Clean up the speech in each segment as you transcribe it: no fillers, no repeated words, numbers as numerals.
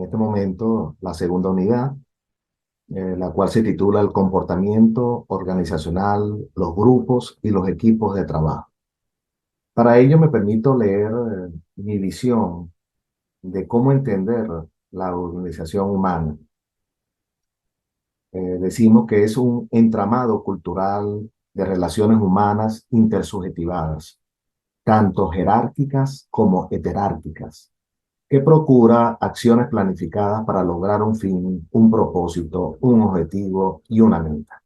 este momento la segunda unidad, la cual se titula El comportamiento organizacional, los grupos y los equipos de trabajo. Para ello me permito leer mi visión de cómo entender la organización humana. Decimos que es un entramado cultural de relaciones humanas intersubjetivadas, tanto jerárquicas como heterárquicas, que procura acciones planificadas para lograr un fin, un propósito, un objetivo y una meta,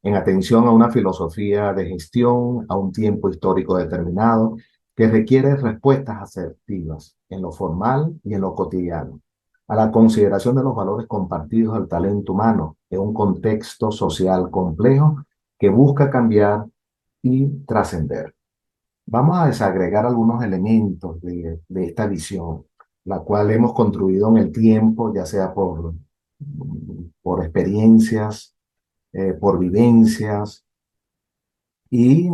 en atención a una filosofía de gestión, a un tiempo histórico determinado, que requiere respuestas asertivas en lo formal y en lo cotidiano, a la consideración de los valores compartidos del talento humano en un contexto social complejo que busca cambiar y trascender. Vamos a desagregar algunos elementos de esta visión, la cual hemos construido en el tiempo, ya sea por experiencias, por vivencias y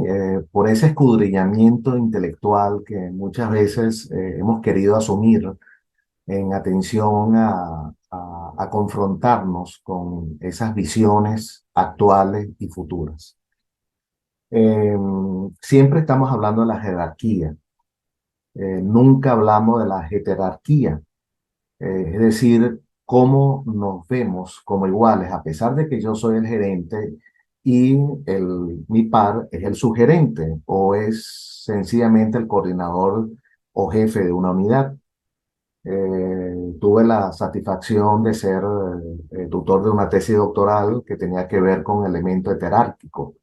por ese escudriñamiento intelectual que muchas veces hemos querido asumir en atención a confrontarnos con esas visiones actuales y futuras. Eh, Siempre estamos hablando de la jerarquía, nunca hablamos de la heterarquía, es decir, cómo nos vemos como iguales, a pesar de que yo soy el gerente y mi par es el subgerente o es sencillamente el coordinador o jefe de una unidad. Tuve la satisfacción de ser tutor de una tesis doctoral que tenía que ver con elementos heterárquicos.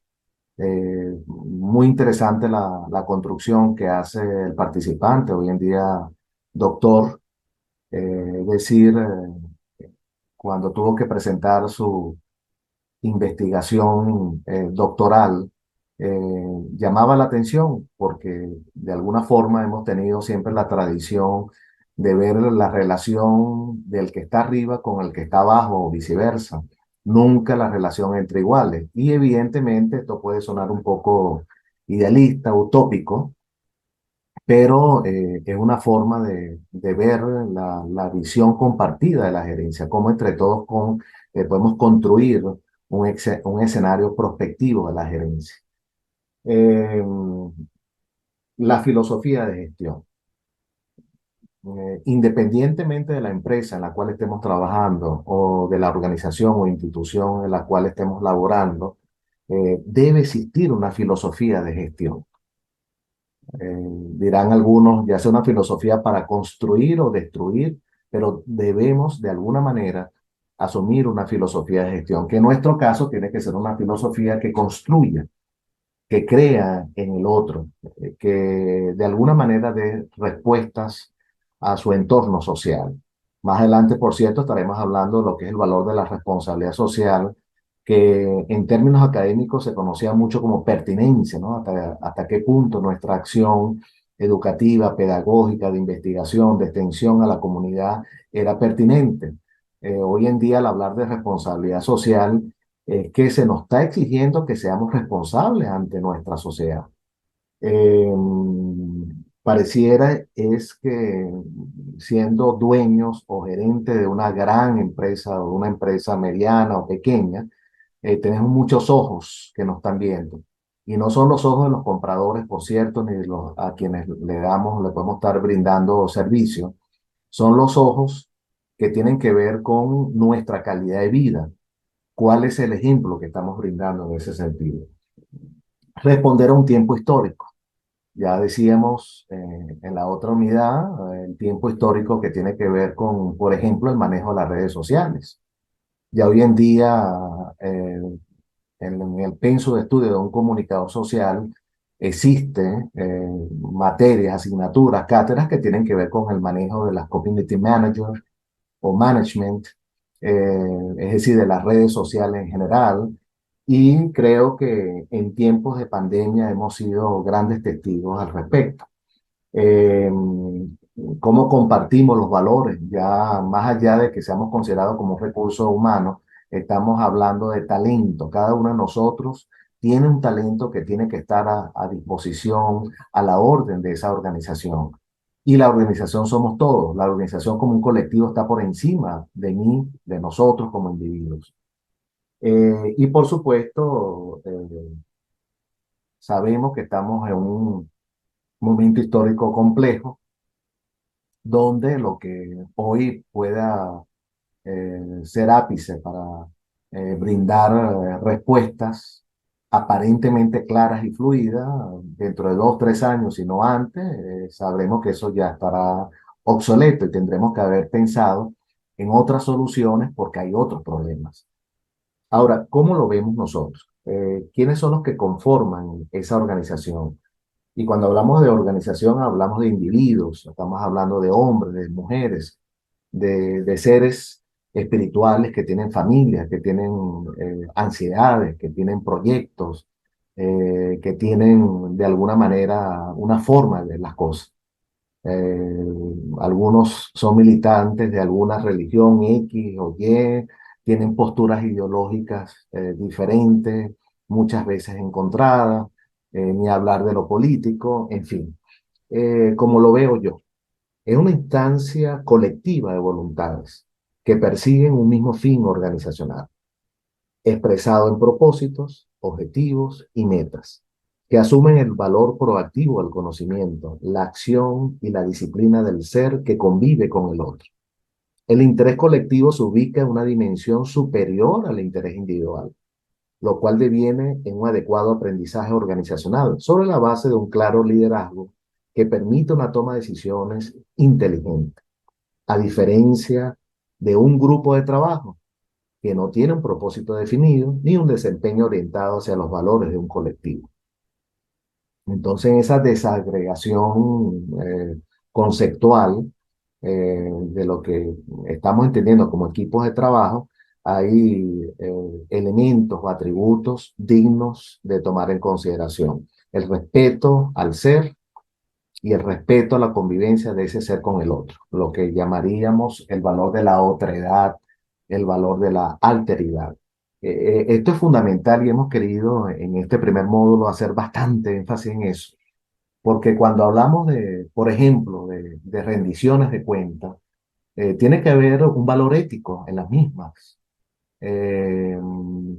Muy interesante la construcción que hace el participante, hoy en día doctor, es decir, cuando tuvo que presentar su investigación doctoral, llamaba la atención porque de alguna forma hemos tenido siempre la tradición de ver la relación del que está arriba con el que está abajo o viceversa, nunca la relación entre iguales. Y evidentemente esto puede sonar un poco idealista, utópico, pero es una forma de ver la visión compartida de la gerencia, cómo entre todos podemos construir un escenario prospectivo de la gerencia. Eh, la filosofía de gestión. Independientemente de la empresa en la cual estemos trabajando o de la organización o institución en la cual estemos laborando, debe existir una filosofía de gestión. Dirán algunos, ya sea una filosofía para construir o destruir, pero debemos de alguna manera asumir una filosofía de gestión, que en nuestro caso tiene que ser una filosofía que construya, que crea en el otro, que de alguna manera dé respuestas a su entorno social. Más adelante, por cierto, estaremos hablando de lo que es el valor de la responsabilidad social, que en términos académicos se conocía mucho como pertinencia, ¿no? Hasta qué punto nuestra acción educativa, pedagógica, de investigación, de extensión a la comunidad era pertinente. Hoy en día, al hablar de responsabilidad social, es que se nos está exigiendo que seamos responsables ante nuestra sociedad. Eh, Pareciera es que siendo dueños o gerentes de una gran empresa o una empresa mediana o pequeña, tenemos muchos ojos que nos están viendo. Y no son los ojos de los compradores, por cierto, ni de los a quienes le podemos estar brindando servicio. Son los ojos que tienen que ver con nuestra calidad de vida. ¿Cuál es el ejemplo que estamos brindando en ese sentido? Responder a un tiempo histórico. Ya decíamos en la otra unidad, el tiempo histórico que tiene que ver con, por ejemplo, el manejo de las redes sociales. Ya hoy en día, eh, en el penso de estudio de un comunicador social, existe materias, asignaturas, cátedras que tienen que ver con el manejo de las community managers o management, es decir, de las redes sociales en general. Y creo que en tiempos de pandemia hemos sido grandes testigos al respecto. Eh, Cómo compartimos los valores, ya más allá de que seamos considerados como un recurso humano, estamos hablando de talento. Cada uno de nosotros tiene un talento que tiene que estar a disposición, a la orden de esa organización. Y la organización somos todos. La organización como un colectivo está por encima de mí, de nosotros como individuos. Y por supuesto, sabemos que estamos en un momento histórico complejo donde lo que hoy pueda ser ápice para brindar respuestas aparentemente claras y fluidas dentro de 2, 3 años, si no antes, sabremos que eso ya estará obsoleto y tendremos que haber pensado en otras soluciones porque hay otros problemas. Ahora, ¿cómo lo vemos nosotros? ¿Quiénes son los que conforman esa organización? Y cuando hablamos de organización, hablamos de individuos, estamos hablando de hombres, de mujeres, de seres espirituales que tienen familias, que tienen ansiedades, que tienen proyectos, que tienen de alguna manera una forma de ver las cosas. Algunos son militantes de alguna religión X o Y, tienen posturas ideológicas diferentes, muchas veces encontradas, ni hablar de lo político, en fin. Como lo veo yo, es una instancia colectiva de voluntades que persiguen un mismo fin organizacional, expresado en propósitos, objetivos y metas, que asumen el valor proactivo del conocimiento, la acción y la disciplina del ser que convive con el otro. El interés colectivo se ubica en una dimensión superior al interés individual, lo cual deviene en un adecuado aprendizaje organizacional sobre la base de un claro liderazgo que permite una toma de decisiones inteligente, a diferencia de un grupo de trabajo que no tiene un propósito definido ni un desempeño orientado hacia los valores de un colectivo. Entonces, en esa desagregación conceptual de lo que estamos entendiendo como equipos de trabajo, hay elementos o atributos dignos de tomar en consideración. El respeto al ser y el respeto a la convivencia de ese ser con el otro, lo que llamaríamos el valor de la otredad, el valor de la alteridad. Esto es fundamental y hemos querido en este primer módulo hacer bastante énfasis en eso, porque cuando hablamos de, por ejemplo, de rendiciones de cuentas, tiene que haber un valor ético en las mismas. Eh,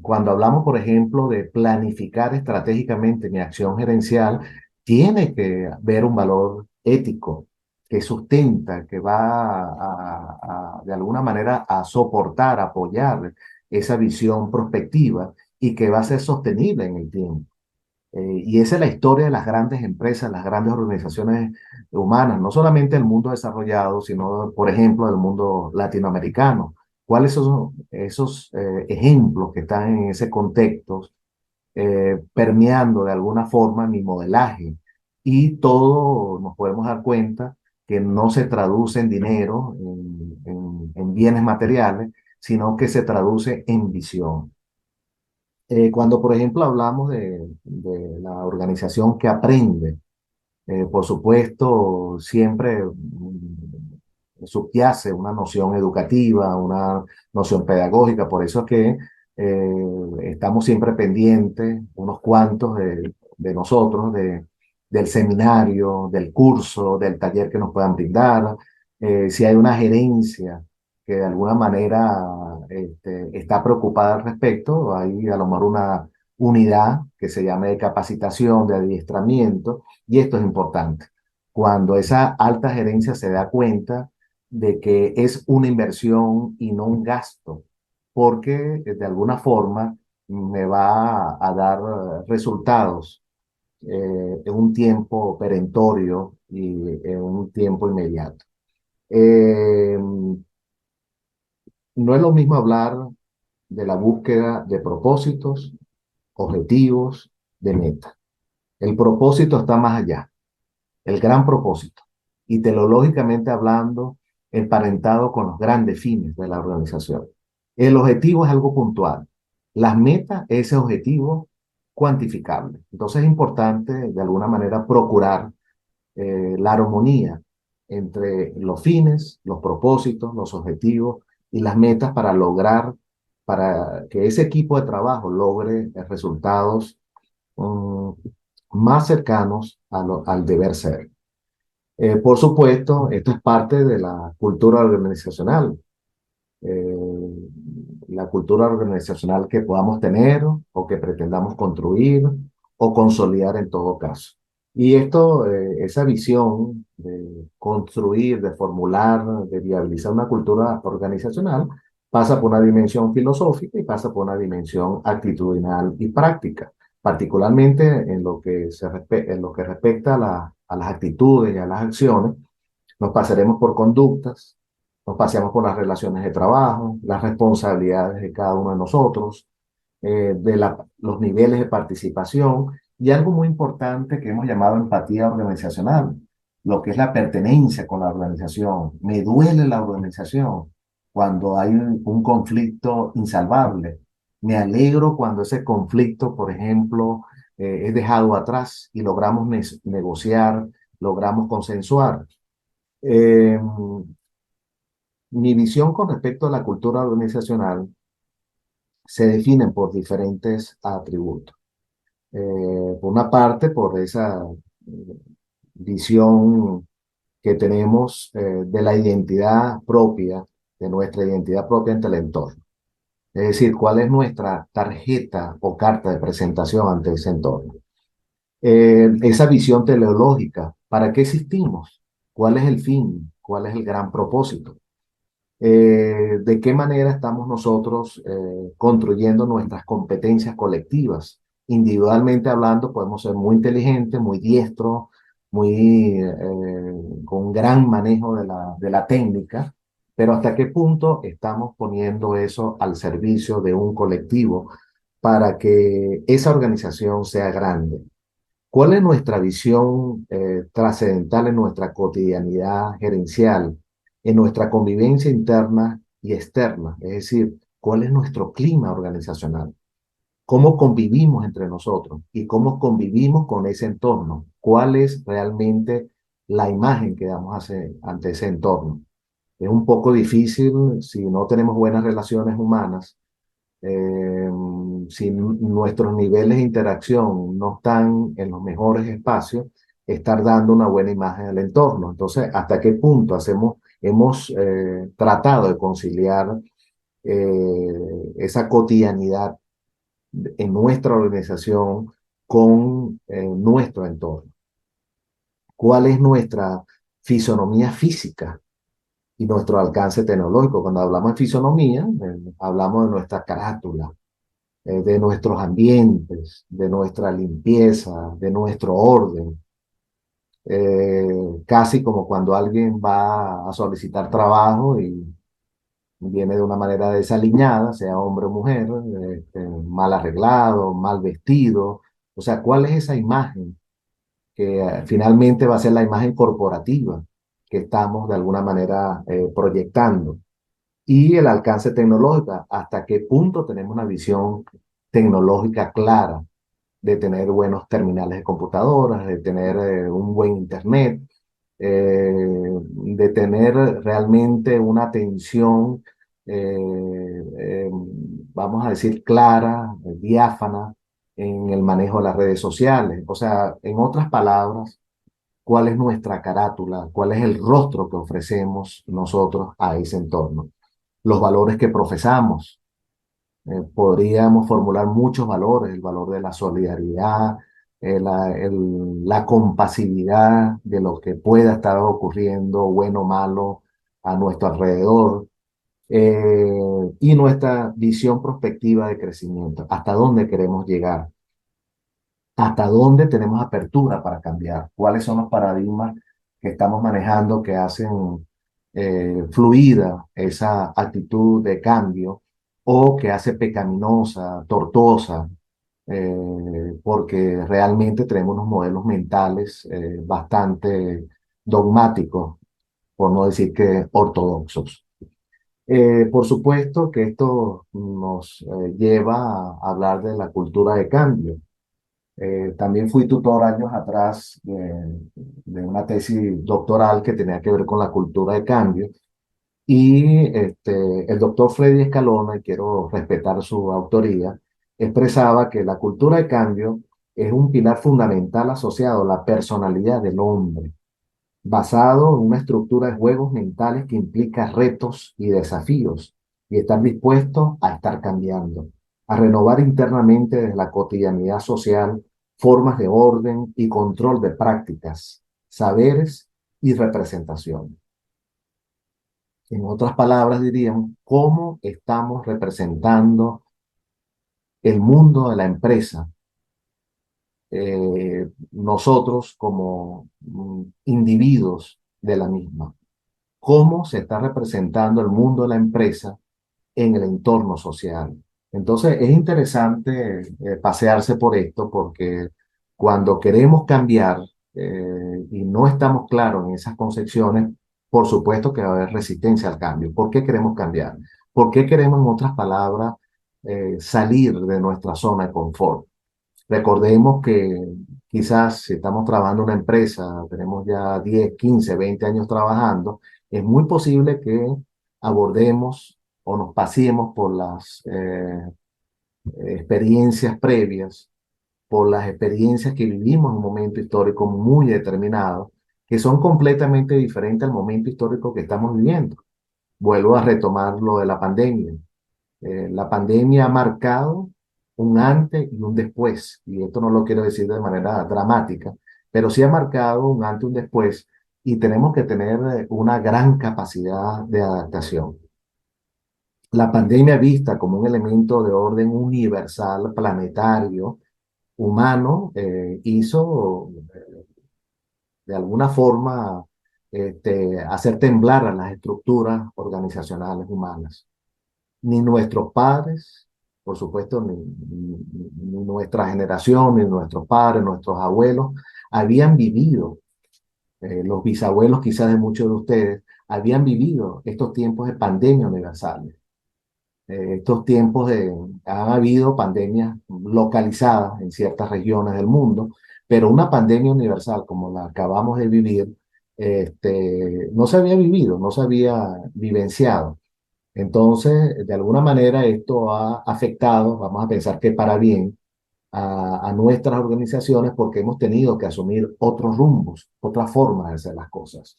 Cuando hablamos, por ejemplo, de planificar estratégicamente mi acción gerencial, tiene que haber un valor ético que sustenta, que va de alguna manera a soportar, apoyar esa visión prospectiva y que va a ser sostenible en el tiempo. Y esa es la historia de las grandes empresas, las grandes organizaciones humanas, no solamente del mundo desarrollado, sino, por ejemplo, del mundo latinoamericano. ¿Cuáles son esos ejemplos que están en ese contexto, permeando de alguna forma mi modelaje? Y todo nos podemos dar cuenta que no se traduce en dinero, en bienes materiales, sino que se traduce en visión. Cuando, por ejemplo, hablamos de la organización que aprende, por supuesto, siempre subyace una noción educativa, una noción pedagógica, por eso es que estamos siempre pendientes, unos cuantos de nosotros, del seminario, del curso, del taller que nos puedan brindar, si hay una gerencia que de alguna manera está preocupada al respecto, hay a lo mejor una unidad que se llame de capacitación, de adiestramiento, y esto es importante. Cuando esa alta gerencia se da cuenta de que es una inversión y no un gasto, porque de alguna forma me va a dar resultados en un tiempo perentorio y en un tiempo inmediato. Eh, no es lo mismo hablar de la búsqueda de propósitos, objetivos, de metas. El propósito está más allá, el gran propósito. Y teológicamente hablando, emparentado con los grandes fines de la organización. El objetivo es algo puntual. Las metas, ese objetivo cuantificable. Entonces es importante, de alguna manera, procurar la armonía entre los fines, los propósitos, los objetivos y las metas para lograr, para que ese equipo de trabajo logre resultados um, más cercanos al deber ser. Por supuesto, esto es parte de la cultura organizacional, eh, la cultura organizacional que podamos tener o que pretendamos construir o consolidar en todo caso. Y esto, esa visión de construir, de formular, de viabilizar una cultura organizacional, pasa por una dimensión filosófica y pasa por una dimensión actitudinal y práctica, particularmente en lo que, en lo que respecta a las actitudes y a las acciones. Nos pasaremos por conductas, nos paseamos por las relaciones de trabajo, las responsabilidades de cada uno de nosotros, los niveles de participación y algo muy importante que hemos llamado empatía organizacional, lo que es la pertenencia con la organización. Me duele la organización cuando hay un conflicto insalvable. Me alegro cuando ese conflicto, por ejemplo, es dejado atrás y logramos negociar, logramos consensuar. Eh, Mi visión con respecto a la cultura organizacional se define por diferentes atributos. Por una parte, por esa visión que tenemos de la identidad propia, de nuestra identidad propia ante el entorno. Es decir, cuál es nuestra tarjeta o carta de presentación ante ese entorno. Esa visión teleológica, ¿para qué existimos? ¿Cuál es el fin? ¿Cuál es el gran propósito? De qué manera estamos nosotros construyendo nuestras competencias colectivas. Individualmente hablando, podemos ser muy inteligentes, muy diestros, con un gran manejo de la técnica, pero hasta qué punto estamos poniendo eso al servicio de un colectivo para que esa organización sea grande. ¿Cuál es nuestra visión trascendental en nuestra cotidianidad gerencial, en nuestra convivencia interna y externa? Es decir, ¿cuál es nuestro clima organizacional? ¿Cómo convivimos entre nosotros y cómo convivimos con ese entorno? ¿Cuál es realmente la imagen que damos ante ese entorno? Es un poco difícil si no tenemos buenas relaciones humanas, eh, si nuestros niveles de interacción no están en los mejores espacios, estar dando una buena imagen al entorno. Entonces, ¿hasta qué punto hemos tratado de conciliar esa cotidianidad en nuestra organización con nuestro entorno? ¿Cuál es nuestra fisonomía física y nuestro alcance tecnológico? Cuando hablamos de fisonomía, hablamos de nuestra carátula, de nuestros ambientes, de nuestra limpieza, de nuestro orden. Casi como cuando alguien va a solicitar trabajo y viene de una manera desaliñada, sea hombre o mujer, mal arreglado, mal vestido. O sea, ¿cuál es esa imagen que finalmente va a ser la imagen corporativa que estamos de alguna manera proyectando? Y el alcance tecnológico, hasta qué punto tenemos una visión tecnológica clara de tener buenos terminales de computadoras, de tener un buen internet, de tener realmente una atención, vamos a decir, clara, diáfana en el manejo de las redes sociales. O sea, en otras palabras, ¿cuál es nuestra carátula? ¿Cuál es el rostro que ofrecemos nosotros a ese entorno? Los valores que profesamos. Podríamos formular muchos valores, el valor de la solidaridad, la compasividad de lo que pueda estar ocurriendo, bueno o malo, a nuestro alrededor, y nuestra visión prospectiva de crecimiento, hasta dónde queremos llegar, hasta dónde tenemos apertura para cambiar, cuáles son los paradigmas que estamos manejando que hacen fluida esa actitud de cambio o que hace pecaminosa, tortuosa, porque realmente tenemos unos modelos mentales bastante dogmáticos, por no decir que ortodoxos. Por supuesto que esto nos lleva a hablar de la cultura de cambio. También fui tutor años atrás de una tesis doctoral que tenía que ver con la cultura de cambio. Y el doctor Freddy Escalona, y quiero respetar su autoría, expresaba que la cultura de cambio es un pilar fundamental asociado a la personalidad del hombre. basado en una estructura de juegos mentales que implica retos y desafíos, y estar dispuesto a estar cambiando, a renovar internamente desde la cotidianidad social formas de orden y control de prácticas, saberes y representación. En otras palabras, diríamos, ¿cómo estamos representando el mundo de la empresa? Nosotros como individuos de la misma. ¿Cómo se está representando el mundo de la empresa en el entorno social? Entonces, es interesante pasearse por esto porque cuando queremos cambiar y no estamos claros en esas concepciones, por supuesto que va a haber resistencia al cambio. ¿Por qué queremos cambiar? ¿Por qué queremos, en otras palabras, salir de nuestra zona de confort? Recordemos que quizás si estamos trabajando en una empresa, tenemos ya 10, 15, 20 años trabajando, es muy posible que abordemos o nos pasemos por las experiencias previas, por las experiencias que vivimos en un momento histórico muy determinado, que son completamente diferentes al momento histórico que estamos viviendo. Vuelvo a retomar lo de la pandemia. La pandemia ha marcado un antes y un después, y esto no lo quiero decir de manera dramática, pero sí ha marcado un antes y un después, y tenemos que tener una gran capacidad de adaptación. La pandemia vista como un elemento de orden universal, planetario, humano, hizo de alguna forma hacer temblar a las estructuras organizacionales humanas. Ni nuestros padres, por supuesto, ni nuestra generación, ni nuestros padres, nuestros abuelos, habían vivido, los bisabuelos quizás de muchos de ustedes, habían vivido estos tiempos de pandemia universales. Estos tiempos han habido pandemias localizadas en ciertas regiones del mundo, pero una pandemia universal como la acabamos de vivir, no se había vivido, no se había vivenciado. Entonces, de alguna manera esto ha afectado, vamos a pensar que para bien, a nuestras organizaciones porque hemos tenido que asumir otros rumbos, otra forma de hacer las cosas,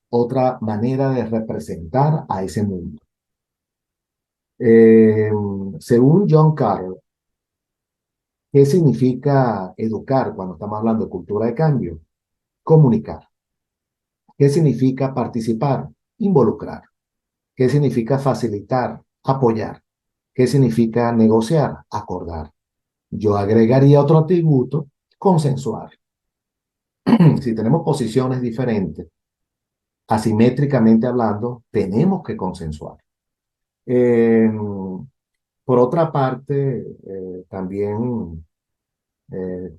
otra manera de representar a ese mundo. Eh, Según John Carroll, ¿qué significa educar cuando estamos hablando de cultura de cambio? Comunicar. ¿Qué significa participar? Involucrar. ¿Qué significa facilitar? Apoyar. ¿Qué significa negociar? Acordar. Yo agregaría otro atributo, consensuar. Si tenemos posiciones diferentes, asimétricamente hablando, tenemos que consensuar. Eh, por otra parte, también eh,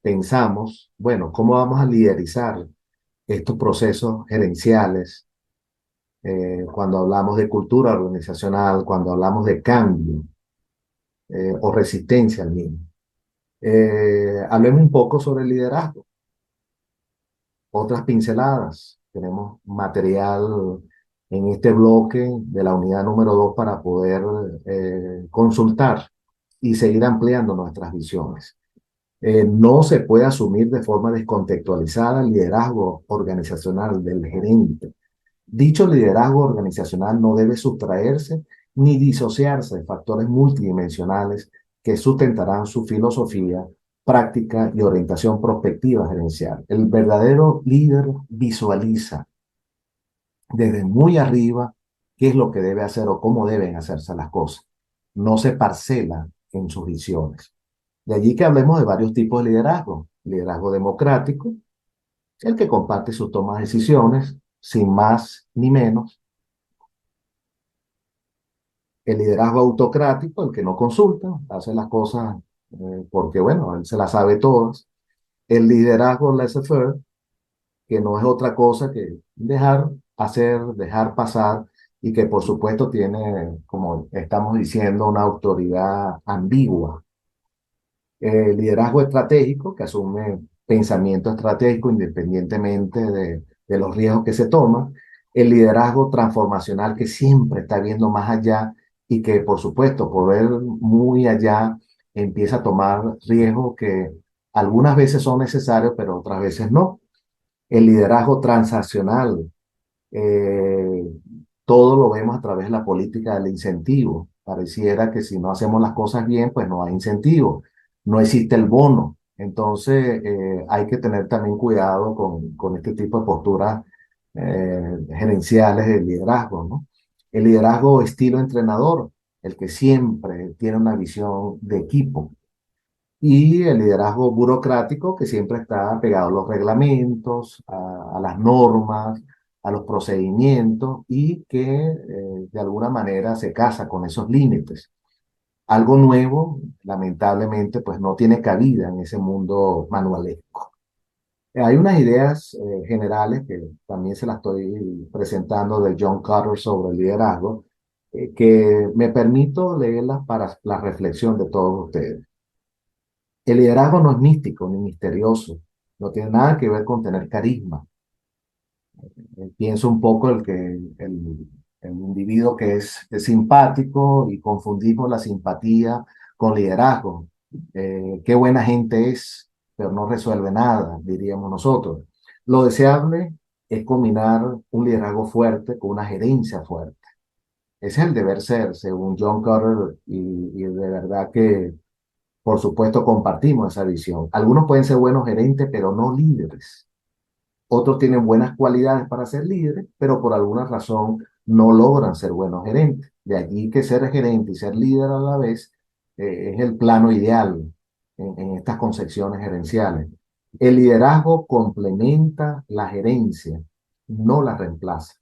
pensamos, bueno, ¿cómo vamos a liderizar estos procesos gerenciales cuando hablamos de cultura organizacional, cuando hablamos de cambio o resistencia al mismo? Hablemos un poco sobre el liderazgo. Otras pinceladas. Tenemos material en este bloque de la unidad número 2 para poder consultar y seguir ampliando nuestras visiones. No se puede asumir de forma descontextualizada el liderazgo organizacional del gerente. Dicho liderazgo organizacional no debe sustraerse ni disociarse de factores multidimensionales que sustentarán su filosofía, práctica y orientación prospectiva gerencial. El verdadero líder visualiza desde muy arriba qué es lo que debe hacer o cómo deben hacerse las cosas. No se parcela en sus visiones. De allí que hablemos de varios tipos de liderazgo. Liderazgo democrático, el que comparte sus tomas de decisiones sin más ni menos. El liderazgo autocrático, el que no consulta, hace las cosas porque, bueno, él se las sabe todas. El liderazgo laissez-faire, que no es otra cosa que dejar hacer, dejar pasar y que por supuesto tiene, como estamos diciendo, una autoridad ambigua. El liderazgo estratégico, que asume pensamiento estratégico independientemente de los riesgos que se toman. El liderazgo transformacional, que siempre está viendo más allá y que, por supuesto, por ver muy allá, empieza a tomar riesgos que algunas veces son necesarios, pero otras veces no. El liderazgo transaccional, eh, todo lo vemos a través de la política del incentivo. Pareciera que si no hacemos las cosas bien, pues no hay incentivo, no existe el bono. Entonces, hay que tener también cuidado con este tipo de posturas gerenciales de liderazgo, ¿no? El liderazgo estilo entrenador, el que siempre tiene una visión de equipo. Y el liderazgo burocrático que siempre está pegado a los reglamentos, a las normas, a los procedimientos y que de alguna manera se casa con esos límites. Algo nuevo, lamentablemente, pues no tiene cabida en ese mundo manualesco. Hay unas ideas generales que también se las estoy presentando de John Carter sobre el liderazgo, que me permito leerlas para la reflexión de todos ustedes. El liderazgo no es místico ni misterioso, no tiene nada que ver con tener carisma. Pienso un poco el individuo que es simpático y confundimos la simpatía con liderazgo. Qué buena gente es, pero no resuelve nada, diríamos nosotros. Lo deseable es combinar un liderazgo fuerte con una gerencia fuerte. Ese es el deber ser, según John Carter, y de verdad que por supuesto, compartimos esa visión. Algunos pueden ser buenos gerentes, pero no líderes. Otros tienen buenas cualidades para ser líderes, pero por alguna razón no logran ser buenos gerentes. De allí que ser gerente y ser líder a la vez es el plano ideal en estas concepciones gerenciales. El liderazgo complementa la gerencia, no la reemplaza.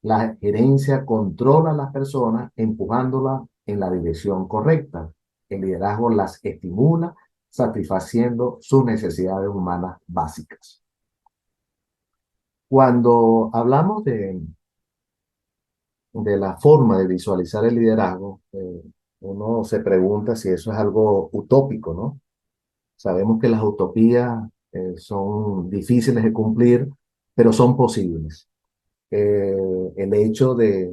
La gerencia controla a las personas empujándolas en la dirección correcta. El liderazgo las estimula satisfaciendo sus necesidades humanas básicas. Cuando hablamos de la forma de visualizar el liderazgo, uno se pregunta si eso es algo utópico, ¿no? Sabemos que las utopías son difíciles de cumplir, pero son posibles. El hecho de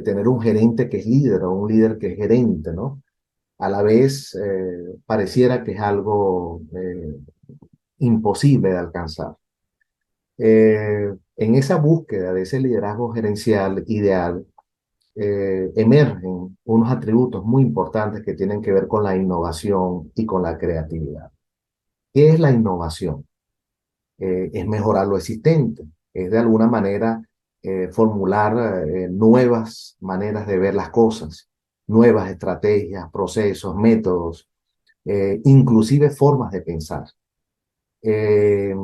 tener un gerente que es líder o un líder que es gerente, ¿no? A la vez pareciera que es algo imposible de alcanzar. En esa búsqueda de ese liderazgo gerencial ideal, emergen unos atributos muy importantes que tienen que ver con la innovación y con la creatividad. ¿Qué es la innovación? Es mejorar lo existente, es de alguna manera formular nuevas maneras de ver las cosas, nuevas estrategias, procesos, métodos, inclusive formas de pensar. Eh,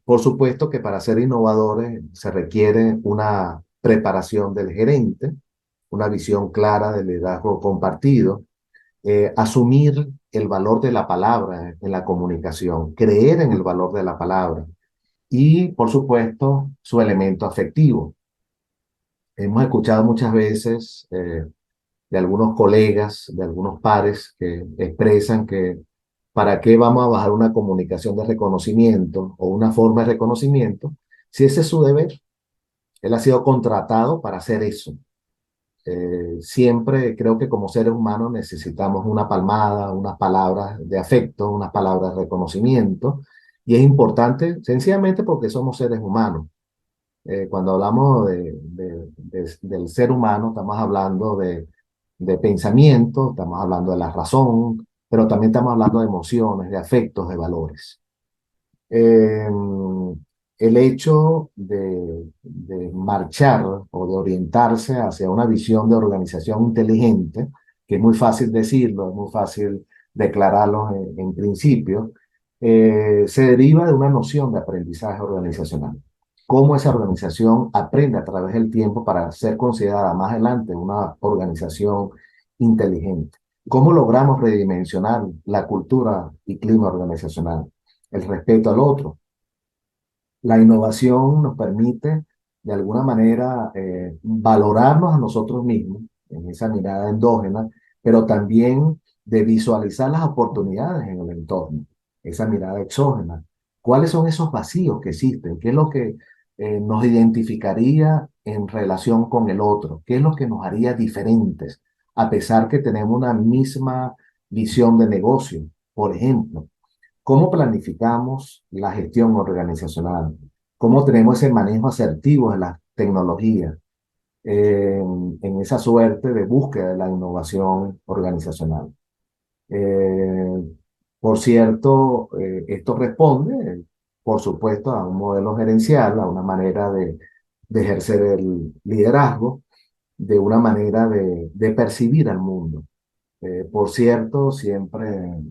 por supuesto que para ser innovadores se requiere una preparación del gerente, una visión clara del liderazgo compartido, asumir el valor de la palabra en la comunicación, creer en el valor de la palabra, y, por supuesto, su elemento afectivo. Hemos escuchado muchas veces de algunos colegas, de algunos pares que expresan que para qué vamos a bajar una comunicación de reconocimiento o una forma de reconocimiento si ese es su deber. Él ha sido contratado para hacer eso. Siempre creo que como seres humanos necesitamos una palmada, unas palabras de afecto, unas palabras de reconocimiento, y es importante sencillamente porque somos seres humanos. Cuando hablamos del ser humano, estamos hablando de pensamiento, estamos hablando de la razón, pero también estamos hablando de emociones, de afectos, de valores. Eh, el hecho de marchar o de orientarse hacia una visión de organización inteligente, que es muy fácil decirlo, es muy fácil declararlo en principio, se deriva de una noción de aprendizaje organizacional. Cómo esa organización aprende a través del tiempo para ser considerada más adelante una organización inteligente. ¿Cómo logramos redimensionar la cultura y clima organizacional? El respeto al otro. La innovación nos permite, de alguna manera, valorarnos a nosotros mismos en esa mirada endógena, pero también de visualizar las oportunidades en el entorno, esa mirada exógena. ¿Cuáles son esos vacíos que existen? ¿Qué es lo que nos identificaría en relación con el otro? ¿Qué es lo que nos haría diferentes, a pesar que tenemos una misma visión de negocio? Por ejemplo, ¿cómo planificamos la gestión organizacional? cómo tenemos ese manejo asertivo de las tecnologías en esa suerte de búsqueda de la innovación organizacional. Eh, por cierto, esto responde, por supuesto, a un modelo gerencial, a una manera de ejercer el liderazgo, de una manera de percibir al mundo. Por cierto, siempre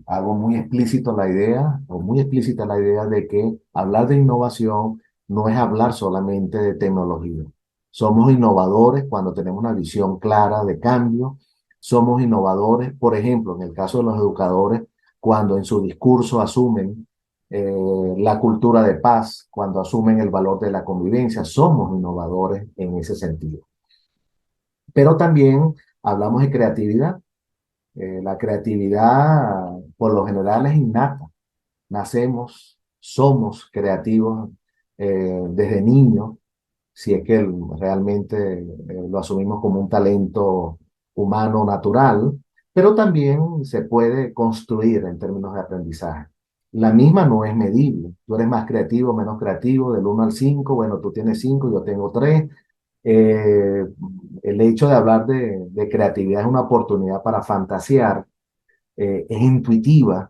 hago muy explícito la idea, o muy explícita la idea de que hablar de innovación no es hablar solamente de tecnología. Somos innovadores cuando tenemos una visión clara de cambio. Somos innovadores, por ejemplo, en el caso de los educadores, cuando en su discurso asumen la cultura de paz, cuando asumen el valor de la convivencia. Somos innovadores en ese sentido. Pero también hablamos de creatividad. La creatividad por lo general es innata. Nacemos, somos creativos desde niños, si es que realmente lo asumimos como un talento humano natural, pero también se puede construir en términos de aprendizaje. La misma no es medible. Tú eres más creativo, menos creativo, del 1 al 5. Bueno, tú tienes 5, yo tengo 3. Eh, el hecho de hablar de creatividad es una oportunidad para fantasear, es intuitiva,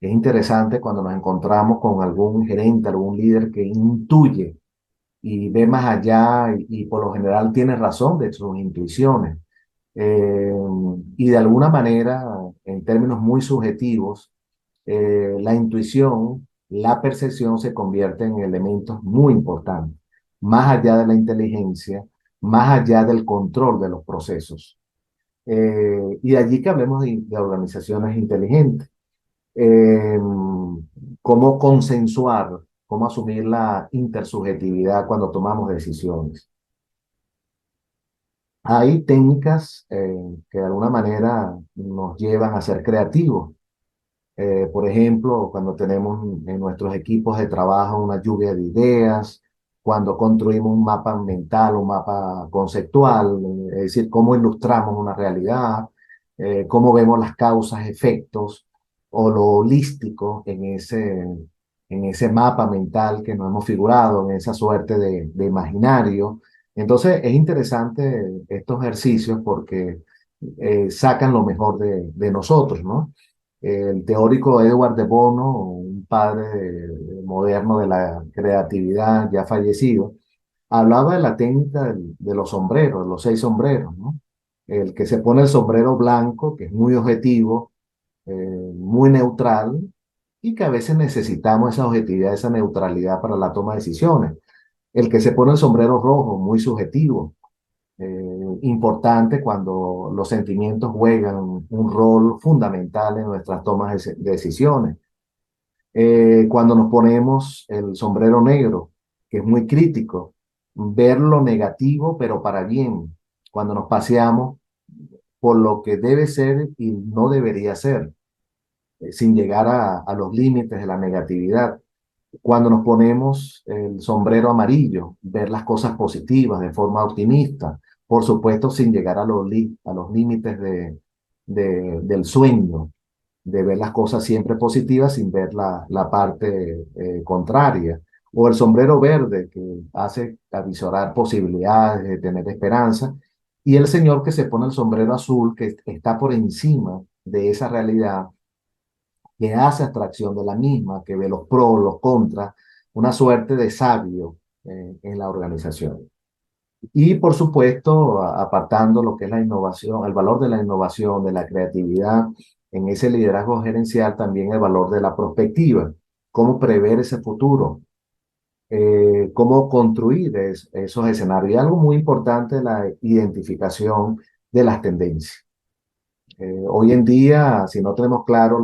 es interesante cuando nos encontramos con algún gerente, algún líder que intuye y ve más allá y por lo general tiene razón de sus intuiciones. Eh, y de alguna manera, en términos muy subjetivos, la intuición, la percepción se convierten en elementos muy importantes, más allá de la inteligencia, más allá del control de los procesos. Y de allí que hablemos de organizaciones inteligentes. Eh, Cómo consensuar, cómo asumir la intersubjetividad cuando tomamos decisiones. Hay técnicas que de alguna manera nos llevan a ser creativos. Por ejemplo, cuando tenemos en nuestros equipos de trabajo una lluvia de ideas, cuando construimos un mapa mental, un mapa conceptual, es decir, cómo ilustramos una realidad, cómo vemos las causas, efectos o lo holístico en ese mapa mental que nos hemos figurado, en esa suerte de imaginario. Entonces, es interesante estos ejercicios porque sacan lo mejor de nosotros, ¿no? El teórico Edward de Bono, un padre moderno de la creatividad ya fallecido, hablaba de la técnica de los sombreros, de los 6 sombreros, ¿no? El que se pone el sombrero blanco, que es muy objetivo, muy neutral, y que a veces necesitamos esa objetividad, esa neutralidad para la toma de decisiones. El que se pone el sombrero rojo, muy subjetivo, importante cuando los sentimientos juegan un rol fundamental en nuestras tomas de decisiones. Cuando nos ponemos el sombrero negro, que es muy crítico, ver lo negativo, pero para bien, cuando nos paseamos por lo que debe ser y no debería ser, sin llegar a los límites de la negatividad. Cuando nos ponemos el sombrero amarillo, ver las cosas positivas de forma optimista, por supuesto sin llegar a los límites del sueño, de ver las cosas siempre positivas sin ver la parte contraria. O el sombrero verde que hace avisorar posibilidades de tener esperanza. Y el señor que se pone el sombrero azul que está por encima de esa realidad, que hace abstracción de la misma, que ve los pros, los contras, una suerte de sabio en la organización. Y por supuesto, apartando lo que es la innovación, el valor de la innovación, de la creatividad, en ese liderazgo gerencial también el valor de la prospectiva, cómo prever ese futuro, cómo construir esos escenarios. Y algo muy importante, la identificación de las tendencias. Hoy en día, si no tenemos claro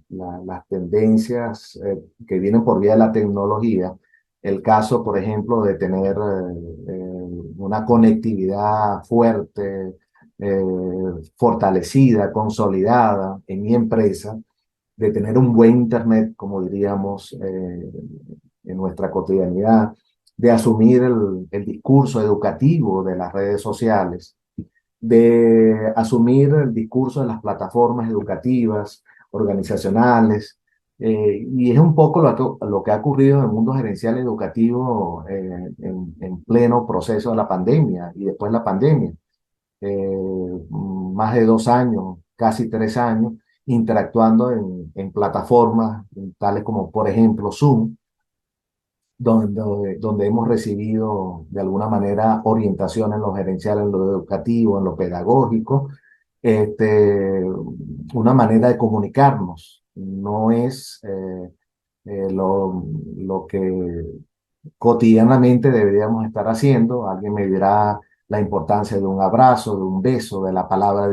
las tendencias que vienen por vía de la tecnología, el caso, por ejemplo, de tener una conectividad fuerte, eh, fortalecida, consolidada en mi empresa, de tener un buen Internet, como diríamos en nuestra cotidianidad, de asumir el discurso educativo de las redes sociales, de asumir el discurso de las plataformas educativas, organizacionales, Y es un poco lo que ha ocurrido en el mundo gerencial educativo en pleno proceso de la pandemia y después de la pandemia. Más de 2 años, casi 3 años, interactuando en plataformas tales como, por ejemplo, Zoom, donde hemos recibido de alguna manera orientación en lo gerencial, en lo educativo, en lo pedagógico, este, una manera de comunicarnos. No es lo que cotidianamente deberíamos estar haciendo. Alguien me dirá la importancia de un abrazo, de un beso, de la palabra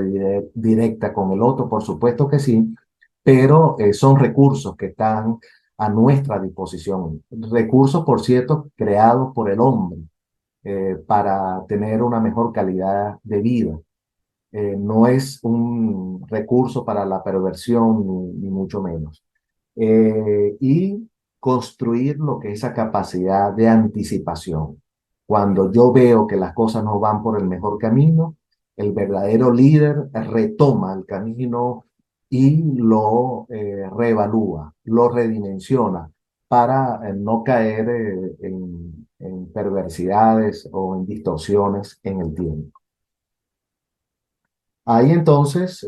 directa con el otro, por supuesto que sí, pero son recursos que están a nuestra disposición. Recursos, por cierto, creados por el hombre para tener una mejor calidad de vida. No es un recurso para la perversión, ni mucho menos. Y construir lo que es esa capacidad de anticipación. Cuando yo veo que las cosas no van por el mejor camino, el verdadero líder retoma el camino y lo reevalúa, lo redimensiona para no caer en perversidades o en distorsiones en el tiempo. Hay entonces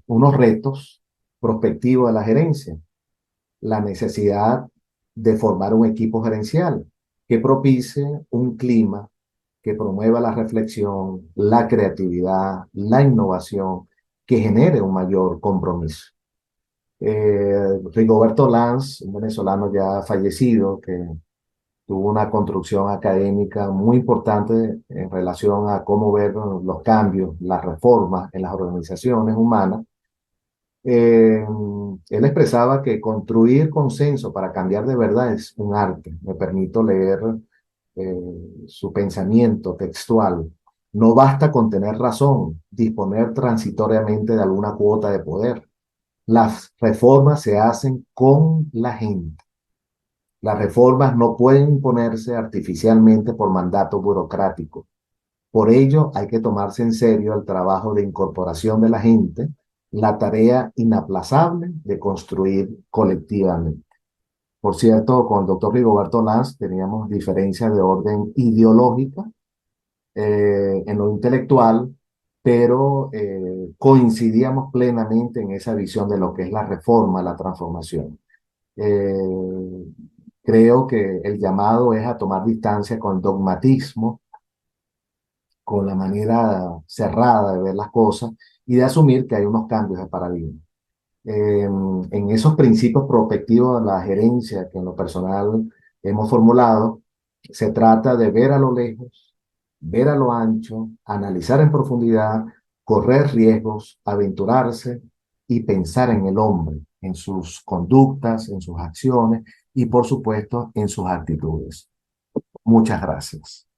unos retos prospectivos de la gerencia, la necesidad de formar un equipo gerencial que propicie un clima que promueva la reflexión, la creatividad, la innovación, que genere un mayor compromiso. Rigoberto Lanz, un venezolano ya fallecido, que tuvo una construcción académica muy importante en relación a cómo ver los cambios, las reformas en las organizaciones humanas. Él expresaba que construir consenso para cambiar de verdad es un arte. Me permito leer eh, su pensamiento textual. No basta con tener razón, disponer transitoriamente de alguna cuota de poder. Las reformas se hacen con la gente. Las reformas no pueden imponerse artificialmente por mandato burocrático. Por ello, hay que tomarse en serio el trabajo de incorporación de la gente, la tarea inaplazable de construir colectivamente. Por cierto, con el doctor Rigoberto Lanz teníamos diferencias de orden ideológica en lo intelectual, pero coincidíamos plenamente en esa visión de lo que es la reforma, la transformación. Eh, Creo que el llamado es a tomar distancia con el dogmatismo, con la manera cerrada de ver las cosas y de asumir que hay unos cambios de paradigma. En esos principios prospectivos de la gerencia que en lo personal hemos formulado, se trata de ver a lo lejos, ver a lo ancho, analizar en profundidad, correr riesgos, aventurarse y pensar en el hombre, en sus conductas, en sus acciones y por supuesto en sus actitudes. Muchas gracias.